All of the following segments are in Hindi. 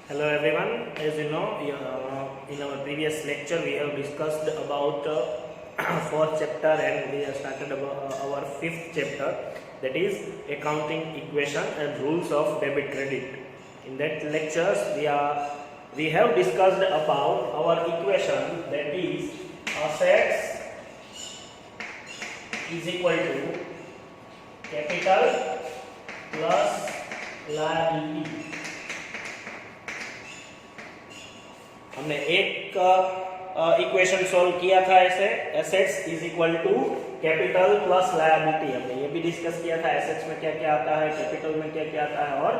Hello everyone. As you know, in our previous lecture we have discussed about fourth chapter and we have started about, our fifth chapter, that is accounting equation and rules of debit credit. In that lectures we have discussed about our equation, that is assets is equal to capital plus liability. हमने एक इक्वेशन सॉल्व किया था ऐसे, assets is equal to capital plus liability. हमने ये भी डिस्कस किया था एसेट्स में क्या क्या आता है, कैपिटल में क्या क्या आता है और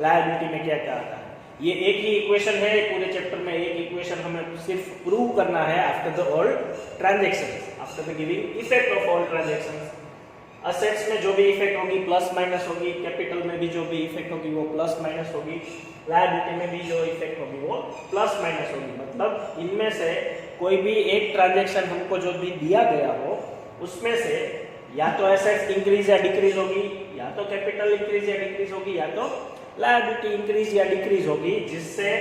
लायबिलिटी में क्या क्या आता है। ये एक ही इक्वेशन है पूरे चैप्टर में, एक इक्वेशन हमें सिर्फ प्रूव करना है after the all transactions, after the giving effect of all transactions. Assets में जो भी इफेक्ट होगी प्लस माइनस होगी, कैपिटल में भी जो भी इफेक्ट होगी वो प्लस माइनस होगी, लायबिलिटी में भी जो इफेक्ट होगी वो प्लस माइनस होगी। मतलब इनमें से कोई भी एक ट्रांजैक्शन हमको जो भी दिया गया हो उसमें से या तो एसेट्स इंक्रीज या डिक्रीज होगी, या तो कैपिटल इंक्रीज या डिक्रीज होगी, या तो लायबिलिटी इंक्रीज या डिक्रीज होगी, जिससे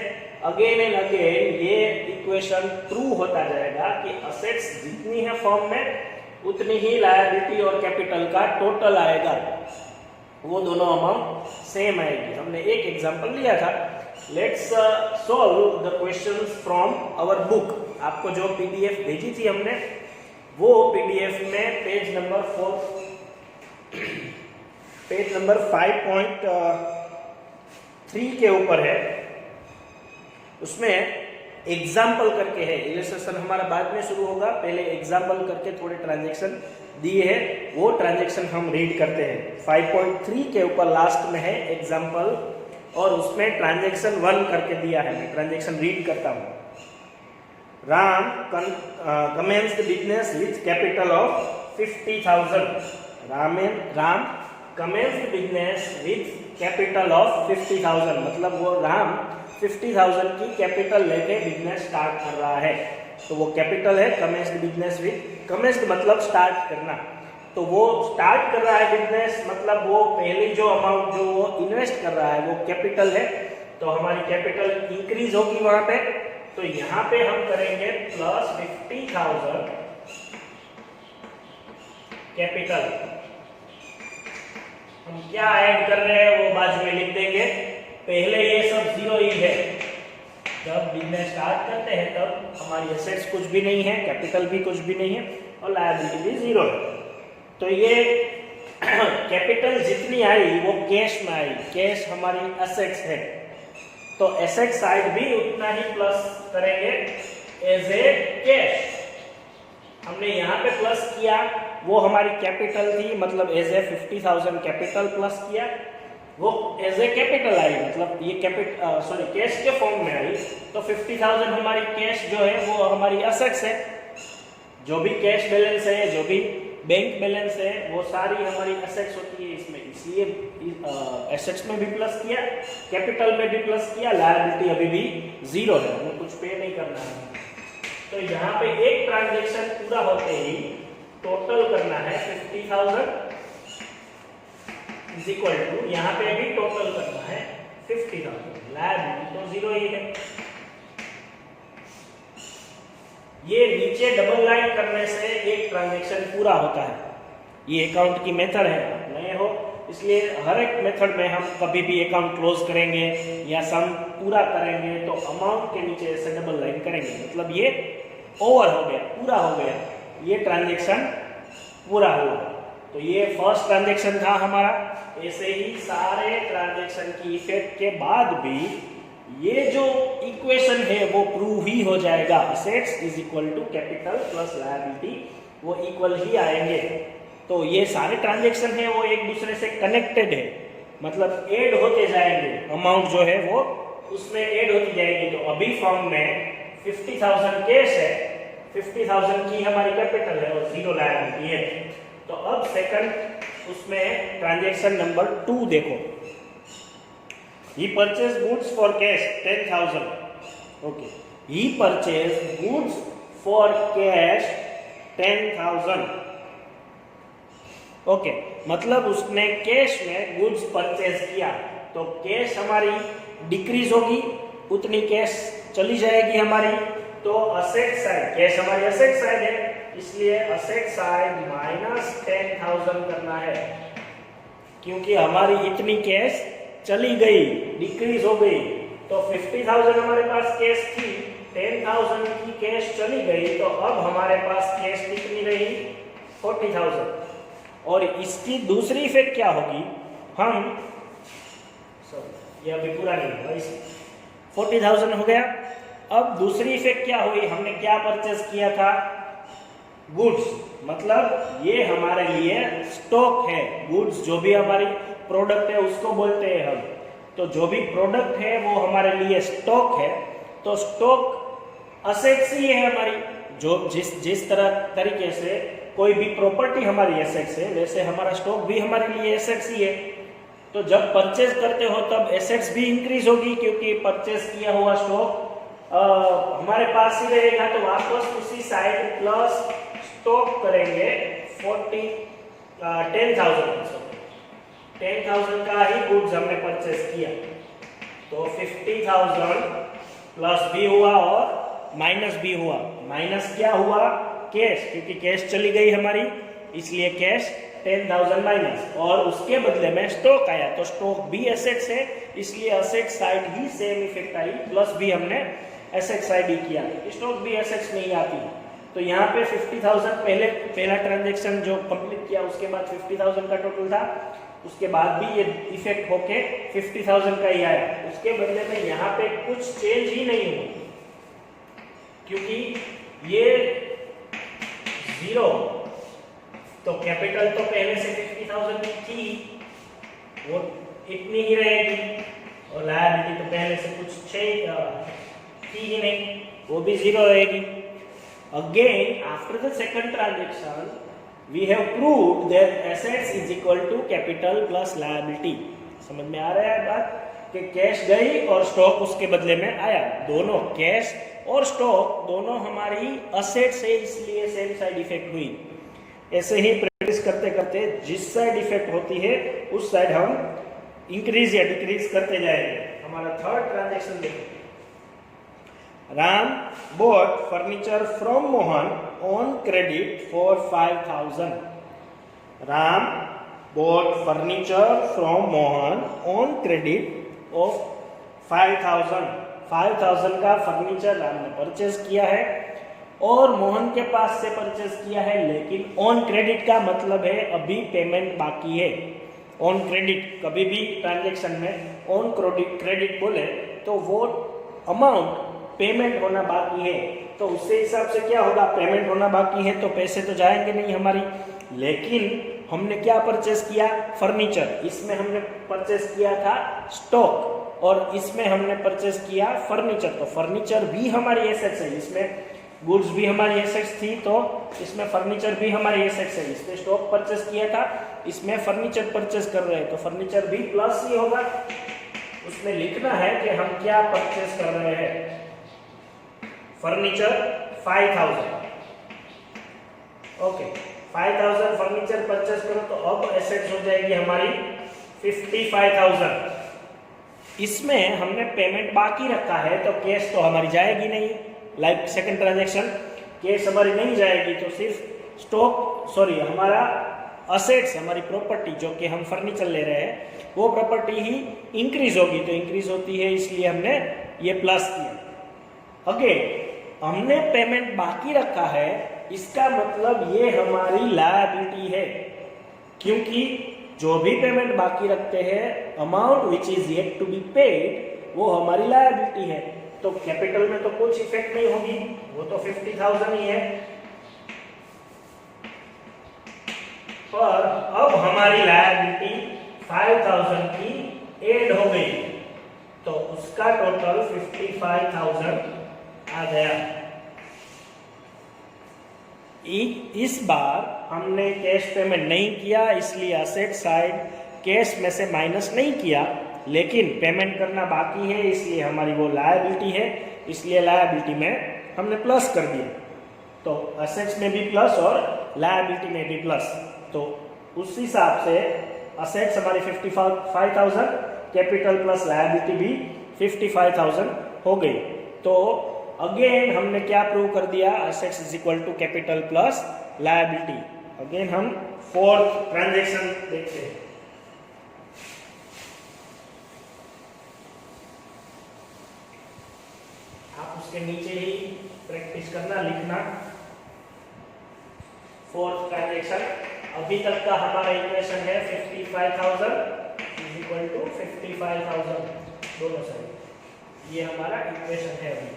अगेन एंड अगेन ये इक्वेशन प्रूव होता जाएगा कि असेट्स जितनी है फॉर्म में उतनी ही लायबिलिटी और कैपिटल का टोटल आएगा, वो दोनों अमाउंट सेम आएगी। हमने एक एग्जांपल लिया था। Let's solve the questions from our book. आपको जो पीडीएफ भेजी थी हमने, वो पीडीएफ में पेज नंबर 5.3 के ऊपर है। उसमें एग्जाम्पल करके है, इलस्ट्रेशन हमारा बाद में शुरू होगा, पहले एग्जाम्पल करके थोड़े ट्रांजैक्शन दिए हैं, वो ट्रांजैक्शन हम रीड करते हैं। 5.3 के ऊपर लास्ट में है एग्जाम्पल, और उसमें ट्रांजैक्शन 1 करके दिया है। मैं ट्रांजैक्शन रीड करता हूँ। Ram commenced business with capital of 50,000। Ram commenced business with capital of 50,000, मतलब वो राम 50,000 की कैपिटल लेके बिजनेस स्टार्ट कर रहा है। तो वो कैपिटल है कमेंस्ड बिजनेस विथ, कमेंस्ड मतलब स्टार्ट करना, तो वो स्टार्ट कर रहा है बिजनेस, मतलब वो पहली जो अमाउंट जो वो इन्वेस्ट कर रहा है वो कैपिटल है, तो हमारी कैपिटल इंक्रीज होगी वहां पे। तो यहाँ पे हम करेंगे प्लस 50,000 कैपिटल। हम क्या ऐड कर रहे हैं वो बाजू में लिख देंगे। पहले ये सब जीरो ही है, जब बिजनेस स्टार्ट करते हैं तब हमारी एसेट्स कुछ भी नहीं है, कैपिटल भी कुछ भी नहीं है और लायबिलिटी भी जीरो है। तो ये कैपिटल जितनी आई वो कैश में आई, कैश हमारी एसेट्स है, तो एसेट साइड भी उतना ही प्लस करेंगे एज ए कैश। हमने यहाँ पे प्लस किया, वो हमारी कैपिटल थी, मतलब एज ए 50,000 कैपिटल प्लस किया, वो एज ए कैपिटल आई, मतलब ये कैश के फॉर्म में आई। तो 50,000 हमारी कैश जो है वो हमारी एसेट्स है। जो भी कैश बैलेंस है, जो भी बैंक बैलेंस है, वो सारी हमारी एसेट्स होती है इसमें। इसलिए एसेट्स में भी प्लस किया, कैपिटल में भी प्लस किया, लायबिलिटी अभी भी जीरो है, हमें कुछ पे नहीं करना है। तो यहाँ पे एक ट्रांजेक्शन पूरा होते ही टोटल करना है 50,000 इज इक्वल टू, यहाँ पे भी टोटल करना है 50,000, लायबिलिटी तो जीरो ही है। ये नीचे डबल लाइन करने से एक ट्रांजैक्शन पूरा होता है। ये अकाउंट की मेथड है, नए हो इसलिए हर एक मेथड में हम कभी भी अकाउंट क्लोज करेंगे या सम पूरा करेंगे तो अमाउंट के नीचे ऐसे डबल लाइन करेंगे, मतलब ये ओवर हो गया, पूरा हो गया, ये ट्रांजैक्शन पूरा हुआ। तो ये फर्स्ट ट्रांजैक्शन था हमारा। ऐसे ही सारे ट्रांजैक्शन की इफेक्ट के बाद भी ये जो इक्वेशन है वो प्रूव ही हो जाएगा। Assets is equal to capital plus liability, वो इक्वल ही आएंगे। तो ये सारे ट्रांजैक्शन है वो एक दूसरे से कनेक्टेड है, मतलब ऐड होते जाएंगे, अमाउंट जो है वो उसमें ऐड होती जाएगी। तो अभी फॉर्म में 50,000 कैश है, 50,000 की हमारी कैपिटल है और जीरो लायबिलिटी है। तो अब सेकंड उसमें ट्रांजैक्शन नंबर 2 देखो। He purchased goods for cash 10,000. Okay. He purchased goods for cash 10,000. Okay. मतलब उसने कैश में गुड्स परचेज किया, तो कैश हमारी डिक्रीज होगी उतनी कैश चली जाएगी हमारी। तो असेट साइड, कैश हमारी असेट साइड है, इसलिए असेट साइड -10,000 करना है, क्योंकि हमारी इतनी कैश चली गई, डिक्रीज हो गई। तो 50,000 हमारे पास कैश थी, 10,000 की कैश चली गई, तो अब हमारे पास कैश कितनी रही? 40,000। और इसकी दूसरी इफेक्ट क्या होगी? हम ये अभी पूरा नहीं हुआ, 40,000 हो गया। अब दूसरी इफेक्ट क्या हुई? हमने क्या परचेज किया था? गुड्स, मतलब ये हमारे लिए स्टॉक है। गुड्स जो भी हमारी प्रोडक्ट है उसको बोलते हैं हम। तो जो भी प्रोडक्ट है वो हमारे लिए स्टॉक है। तो स्टॉक असेट्स ही है हमारी। जो जिस तरीके से कोई भी प्रॉपर्टी हमारी एसेट्स है, वैसे हमारा स्टॉक भी हमारे लिए एसेट्स ही है। तो जब परचेज करते हो तब एसेट्स भी इंक्रीज होगी, क्योंकि परचेज किया हुआ स्टॉक हमारे पास ही रहेगा। तो वापस उसी साइड प्लस स्टॉक करेंगे 10,000 का ही गुड्स हमने परचेज किया। तो 50,000 प्लस भी हुआ और माइनस भी हुआ। माइनस क्या हुआ? कैश, क्योंकि कैश चली गई हमारी, इसलिए कैश 10,000 माइनस, और उसके बदले में स्टॉक आया। तो स्टॉक भी एसेट्स है, इसलिए asset side he same effect I. Plus भी हमने एसेट साइड ही किया, स्टॉक भी एसेट्स में ही आती है। तो यहाँ पे 50,000 पहला ट्रांजेक्शन जो कंप्लीट किया, उसके बाद 50,000 का टोटल था, उसके बाद भी ये इफेक्ट होके 50,000 का ही आया। उसके बदले में यहाँ पे कुछ चेंज ही नहीं हुआ, क्योंकि ये 0, तो कैपिटल तो पहले से 50,000 की थी, वो इतनी ही रहेगी, और लायबिलिटी तो पहले से कुछ थी ही नहीं, वो भी 0 रहेगी। Again, after the second transaction, we have proved that assets is equal to capital plus liability. समझ में आ रहा है बात? कि कैश गई और स्टॉक उसके बदले में आया। दोनों कैश और स्टॉक दोनों हमारी असेट्स है, इसलिए सेम साइड इफेक्ट हुई। ऐसे ही प्रैक्टिस करते करते जिस साइड इफेक्ट होती है उस साइड हम इंक्रीज या डिक्रीज करते जाएंगे। हमारा थर्ड ट्रांजेक्शन देखो। Ram bought furniture from Mohan on credit for 5,000. Ram bought furniture from Mohan on credit of 5,000. 5,000 का फर्नीचर राम ने परचेज किया है और मोहन के पास से परचेज किया है, लेकिन ऑन क्रेडिट का मतलब है अभी पेमेंट बाकी है। ऑन क्रेडिट, कभी भी ट्रांजेक्शन में ऑन क्रेडिट बोले तो वो अमाउंट पेमेंट होना बाकी है। तो उससे हिसाब से क्या होगा? पेमेंट होना बाकी है तो पैसे तो जाएंगे नहीं हमारी। लेकिन हमने क्या परचेज किया? फर्नीचर। इसमें हमने परचेज किया था स्टॉक और इसमें हमने परचेज किया फर्नीचर। तो फर्नीचर भी हमारी एसेट्स है, इसमें गुड्स भी हमारी एसेट्स थी, तो इसमें फर्नीचर भी हमारी एसेट्स है। इसमें स्टॉक परचेज किया था, इसमें फर्नीचर परचेज कर रहे हैं, तो फर्नीचर भी प्लस ही होगा। उसमें लिखना है कि हम क्या परचेज कर रहे हैं। फर्नीचर 5,000, ओके, 5,000 फर्नीचर परचेज करो तो अब एसेट्स हो जाएगी हमारी 55,000। इसमें हमने पेमेंट बाकी रखा है तो कैश तो हमारी जाएगी नहीं। लाइक सेकंड ट्रांजैक्शन, कैश हमारी नहीं जाएगी, तो सिर्फ स्टॉक हमारा असेट्स, हमारी प्रॉपर्टी जो कि हम फर्नीचर ले रहे हैं, वो प्रॉपर्टी ही इंक्रीज होगी। तो इंक्रीज होती है इसलिए हमने ये प्लस किया। अगेन हमने पेमेंट बाकी रखा है, इसका मतलब ये हमारी लायबिलिटी है, क्योंकि जो भी पेमेंट बाकी रखते हैं, amount which is yet to be paid, वो हमारी लायबिलिटी है। तो कैपिटल में तो कुछ इफेक्ट नहीं होगी, वो तो 50,000 ही है। पर अब हमारी लायबिलिटी 5,000 की ऐड हो गई, तो उसका टोटल 55,000 आ गया। इस बार हमने कैश पेमेंट नहीं किया, इसलिए असेट साइड कैश में से माइनस नहीं किया, लेकिन पेमेंट करना बाकी है, इसलिए हमारी वो लायबिलिटी है, इसलिए लायबिलिटी में हमने प्लस कर दिया। तो असेट्स में भी प्लस और लायबिलिटी में भी प्लस। तो उस हिसाब से असेट्स हमारी 55,000, कैपिटल प्लस लायबिलिटी भी 55,000 हो गई। तो अगेन हमने क्या प्रूव कर दिया, assets is equal to capital plus liability. Again हम फोर्थ ट्रांजैक्शन देखते हैं। आप उसके नीचे ही प्रैक्टिस करना, लिखना। फोर्थ ट्रांजैक्शन, अभी तक का हमारा इक्वेशन है 55,000 इज इक्वल टू 55,000 दोनों साइड, ये हमारा इक्वेशन है अभी।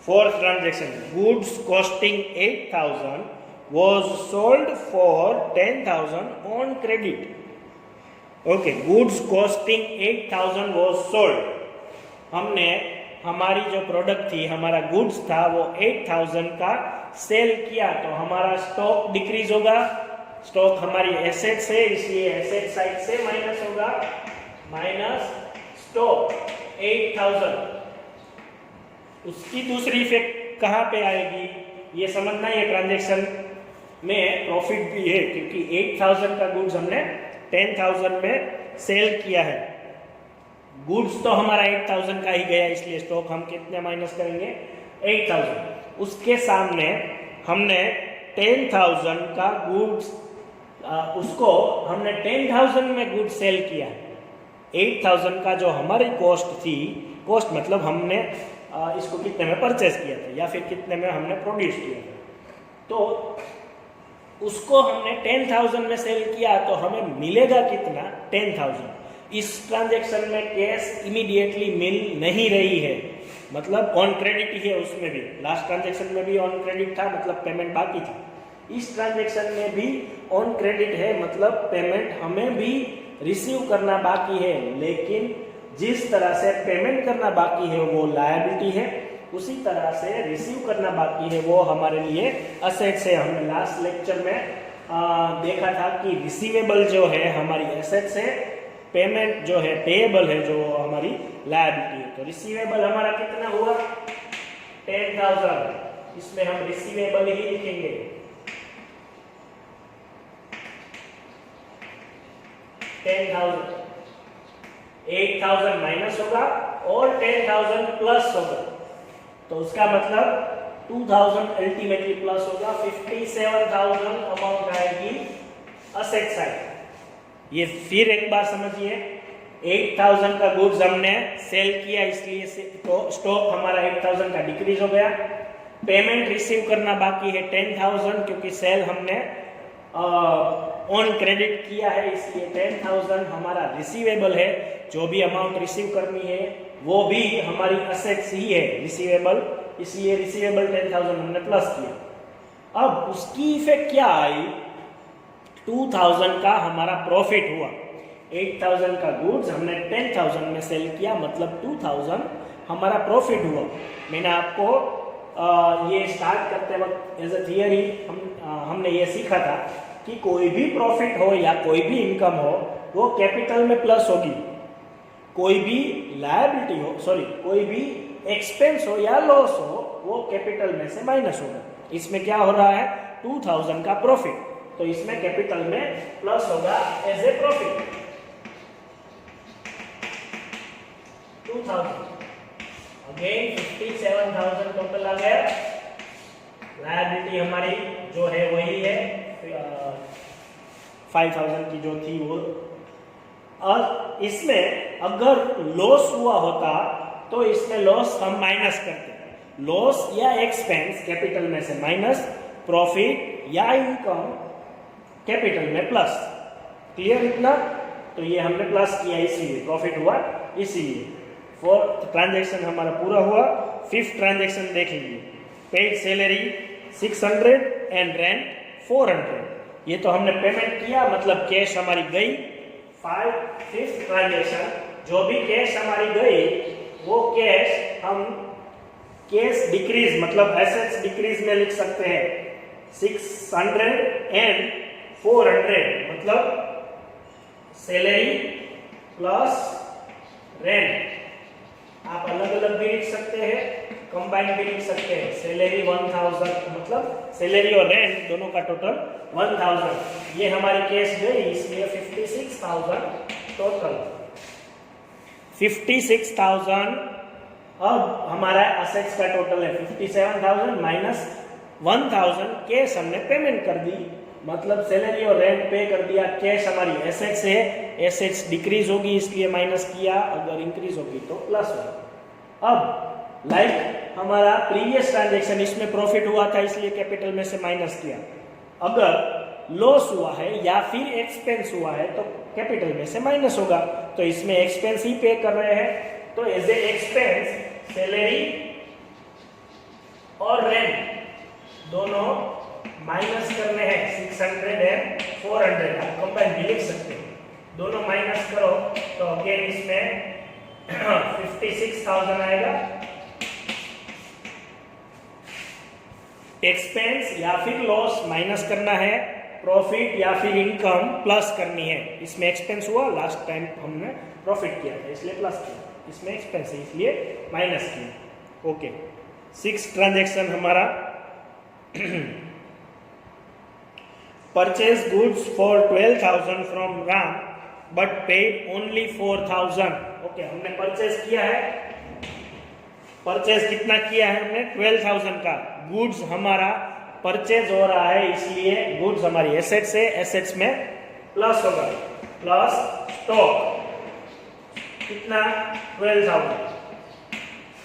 Fourth transaction, goods costing 8,000 was sold for 10,000 on credit. Okay, goods costing 8,000 was sold. हमने हमारी जो प्रोडक्ट थी, हमारा गुड्स था, वो 8,000 का सेल किया, तो हमारा स्टॉक डिक्रीज होगा। स्टॉक हमारी एसेट्स है, इसलिए एसेट साइड से माइनस होगा, माइनस स्टॉक 8,000। उसकी दूसरी इफेक्ट कहाँ पे आएगी, ये समझना। ये ट्रांजैक्शन में प्रॉफिट भी है, क्योंकि 8,000 का गुड्स हमने 10,000 में सेल किया है। गुड्स तो हमारा 8,000 का ही गया, इसलिए स्टॉक हम कितने माइनस करेंगे, 8,000। उसके सामने हमने 10,000 का गुड्स, उसको हमने 10,000 में गुड्स सेल किया। 8,000 का जो हमारी कॉस्ट थी, कॉस्ट मतलब हमने इसको कितने में परचेस किया था या फिर कितने में हमने प्रोड्यूस किया था, तो उसको हमने 10,000 में सेल किया, तो हमें मिलेगा कितना, 10,000। इस ट्रांजैक्शन में कैश इमीडिएटली मिल नहीं रही है, मतलब ऑन क्रेडिट ही है। उसमें भी लास्ट ट्रांजैक्शन में भी ऑन क्रेडिट था, मतलब पेमेंट बाकी थी। इस ट्रांजैक्शन में भी ऑन क्रेडिट है, मतलब पेमेंट हमें भी रिसीव करना बाकी है, लेकिन जिस तरह से पेमेंट करना बाकी है वो लायबिलिटी है, उसी तरह से रिसीव करना बाकी है वो हमारे लिए असेट्स है। हमने लास्ट लेक्चर में देखा था कि रिसीवेबल जो है हमारी एसेट्स है, पेमेंट जो है पेएबल है जो हमारी लायबिलिटी है। तो रिसीवेबल हमारा कितना हुआ, 10,000, इसमें हम रिसीवेबल ही लिखेंगे। 10,000, 8,000 माइनस होगा और 10,000 प्लस होगा, तो उसका मतलब 2,000 अल्टीमेटली प्लस होगा। 57,000 अमाउंट आएगी असेट साइड। ये फिर एक बार समझिए, 8,000 का गुड्स हमने सेल किया, इसलिए तो स्टॉक हमारा 8,000 का डिक्रीज हो गया। पेमेंट रिसीव करना बाकी है 10,000, क्योंकि सेल हमने ऑन क्रेडिट किया है, इसलिए 10,000 हमारा रिसीवेबल है। जो भी अमाउंट रिसीव करनी है वो भी हमारी असेट्स ही है, रिसीवेबल, इसलिए रिसीवेबल 10,000 हमने प्लस किया। अब उसकी इफेक्ट क्या आई, 2,000 का हमारा प्रॉफिट हुआ। 8,000 का गुड्स हमने 10,000 में सेल किया, मतलब 2,000 हमारा प्रॉफिट हुआ। मैंने आपको ये स्टार्ट करते वक्त एज अ थियरी हमने ये सीखा था कि कोई भी प्रॉफिट हो या कोई भी इनकम हो वो कैपिटल में प्लस होगी, कोई भी लायबिलिटी हो, सॉरी कोई भी एक्सपेंस हो या लॉस हो वो कैपिटल में से माइनस होगा। इसमें क्या हो रहा है, 2,000 का प्रॉफिट, तो इसमें कैपिटल में प्लस होगा as a profit 2,000। Again 57,000 total आ गया। लायबिलिटी हमारी जो है वही है 5,000 की जो थी वो। और इसमें अगर लॉस हुआ होता तो इसमें लॉस हम माइनस करते, लॉस या एक्सपेंस कैपिटल में से माइनस, प्रॉफिट या इनकम कैपिटल में प्लस। क्लियर इतना? तो ये हमने प्लस किया इसीलिए प्रॉफिट हुआ, इसीलिए। फोर्थ ट्रांजैक्शन हमारा पूरा हुआ। फिफ्थ ट्रांजैक्शन देख लीजिए, पेड सैलरी 600 एंड रेंट 400। ये तो हमने पेमेंट किया, मतलब कैश हमारी गई। फिफ्थ ट्रांजैक्शन, जो भी कैश हमारी गई वो कैश हम कैश डिक्रीज मतलब एसेट्स डिक्रीज में लिख सकते हैं। 600 एंड 400 मतलब सैलरी प्लस रेंट। आप अलग अलग भी लिख सकते हैं, कंबाइन भी लिख सकते हैं। सैलरी 1,000 मतलब सैलरी और रेंट दोनों का टोटल 1,000। ये हमारी कैश गई, इसलिए 56,000 टोटल। 56,000 अब हमारा एसेट्स का टोटल है 57,000 माइनस 1,000 कैश हमने पेमेंट कर दी, मतलब सैलरी और रेंट पे कर दिया। कैश हमारी एसेट्स है, एसेट्स डिक्रीज होगी इसलिए माइनस किया, अगर इंक्रीज होगी तो प्लस होगा। अब लाइक हमारा प्रीवियस ट्रांजैक्शन, इसमें प्रॉफिट हुआ था इसलिए कैपिटल में से माइनस किया। अगर लॉस हुआ है या फिर एक्सपेंस हुआ है तो कैपिटल में से माइनस होगा। तो इसमें एक्सपेंस ही पे कर रहे हैं, तो एज ए एक्सपेंस सैलरी और रेंट दोनों माइनस करने हैं। 600 एंड 400 आप कंबाइन भी लिख सकते हो, दोनों माइनस करो तो अगेन इसमें 56,000 आएगा। एक्सपेंस या फिर लॉस माइनस करना है, प्रॉफिट या फिर इनकम प्लस करनी है। इसमें एक्सपेंस हुआ, लास्ट टाइम हमने प्रॉफिट किया था इसलिए प्लस किया, इसमें एक्सपेंस है इसलिए माइनस किया। ओके, 6 ट्रांजैक्शन हमारा purchase goods for 12,000 from Ram but paid only 4,000। Okay, हमने परचेज किया है, परचेज कितना किया है हमने 12,000 का। गुड्स हमारा परचेज हो रहा है इसलिए गुड्स हमारी एसेट्स है, एसेट्स में प्लस होगा, प्लस स्टॉक कितना 12,000।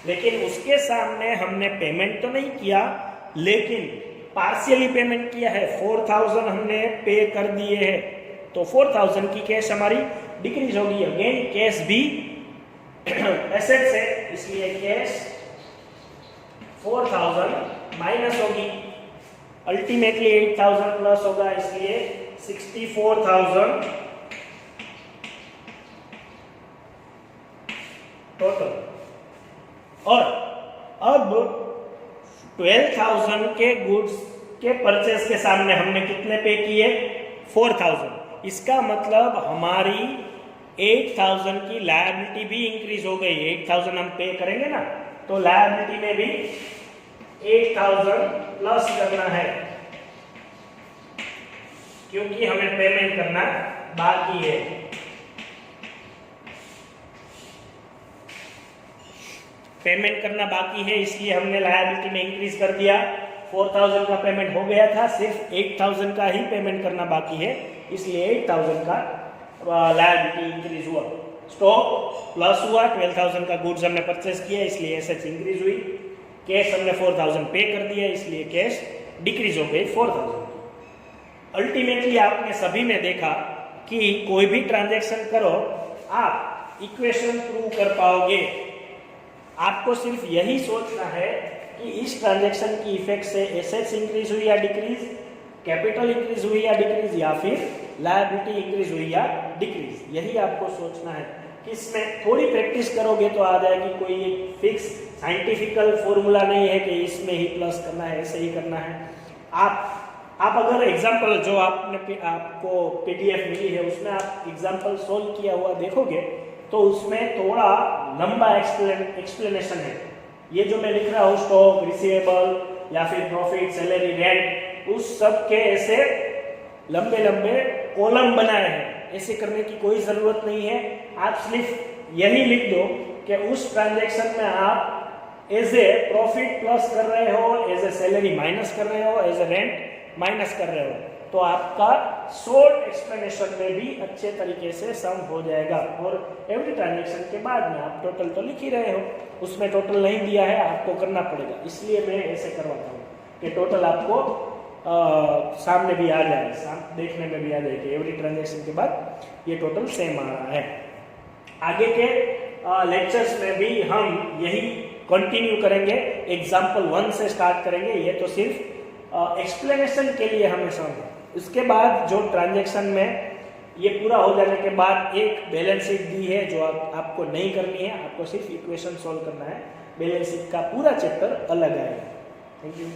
लेकिन उसके सामने हमने पेमेंट तो नहीं किया, लेकिन पार्शियली पेमेंट किया है। 4,000 हमने पे कर दिए हैं, तो 4,000 की कैश हमारी डिक्रीज होगी। अगेन कैश भी एसेट्स है इसलिए कैश 4,000 माइनस होगी, अल्टीमेटली 8,000 प्लस होगा इसलिए 64,000 टोटल। और अब 12,000 के गुड्स के परचेज के सामने हमने कितने पे किए 4,000। इसका मतलब हमारी 8,000 की लायबिलिटी भी इंक्रीज हो गई। 8,000 हम पे करेंगे ना, तो लायबिलिटी में भी 8,000 प्लस करना है क्योंकि हमें पेमेंट करना बाकी है। पेमेंट करना बाकी है इसलिए हमने लायबिलिटी में इंक्रीज कर दिया। 4,000 का पेमेंट हो गया था, सिर्फ 8,000 का ही पेमेंट करना बाकी है इसलिए 8,000 का लायबिलिटी इंक्रीज हुआ। स्टॉक प्लस हुआ, 12,000 का गुड्स हमने परचेज किया इसलिए एसेट्स इंक्रीज हुई। कैश हमने 4,000 पे कर दिया इसलिए कैश डिक्रीज हो गई 4,000। अल्टीमेटली आपने सभी ने देखा कि कोई भी ट्रांजैक्शन करो आप इक्वेशन प्रूव कर पाओगे। आपको सिर्फ यही सोचना है कि इस ट्रांजैक्शन की इफेक्ट से एसेट्स इंक्रीज हुई या डिक्रीज, कैपिटल इंक्रीज हुई या डिक्रीज, या फिर लायबिलिटी इंक्रीज हुई या डिक्रीज। यही आपको सोचना है कि इसमें थोड़ी प्रैक्टिस करोगे तो आ जाएगी। कोई एक फिक्स साइंटिफिकल फॉर्मूला नहीं है कि इसमें ही प्लस करना है, ऐसे ही करना है। आप अगर एग्जाम्पल जो आपको पीडीएफ मिली है उसमें आप एग्जाम्पल सोल्व किया हुआ देखोगे तो उसमें थोड़ा लंबा एक्सप्लेनेशन है। ये जो मैं लिख रहा हूँ स्टॉक, रिसीवेबल या फिर प्रॉफिट, सैलरी, रेंट, उस सब के ऐसे लंबे लंबे कॉलम बनाए हैं। ऐसे करने की कोई जरूरत नहीं है। आप सिर्फ यही लिख दो कि उस ट्रांजैक्शन में आप एज ए प्रॉफिट प्लस कर रहे हो, एज ए सैलरी माइनस कर रहे हो, एज ए रेंट माइनस कर रहे हो, तो आपका शॉर्ट एक्सप्लेनेशन में भी अच्छे तरीके से सम हो जाएगा। और एवरी ट्रांजैक्शन के बाद में आप टोटल तो लिख ही रहे हो, उसमें टोटल नहीं दिया है, आपको करना पड़ेगा। इसलिए मैं ऐसे करवाता हूँ कि टोटल आपको सामने भी आ जाए, देखने में भी आ जाएगी। एवरी ट्रांजैक्शन के बाद ये टोटल सेम आ रहा है। आगे के लेक्चर्स में भी हम यही कंटिन्यू करेंगे। एग्जाम्पल 1 से स्टार्ट करेंगे। ये तो सिर्फ एक्सप्लेनेशन के लिए हमें समझ। उसके बाद जो ट्रांजैक्शन में ये पूरा हो जाने के बाद एक बैलेंस शीट दी है जो आपको नहीं करनी है, आपको सिर्फ इक्वेशन सॉल्व करना है। बैलेंस शीट का पूरा चैप्टर अलग आएगा। Thank you.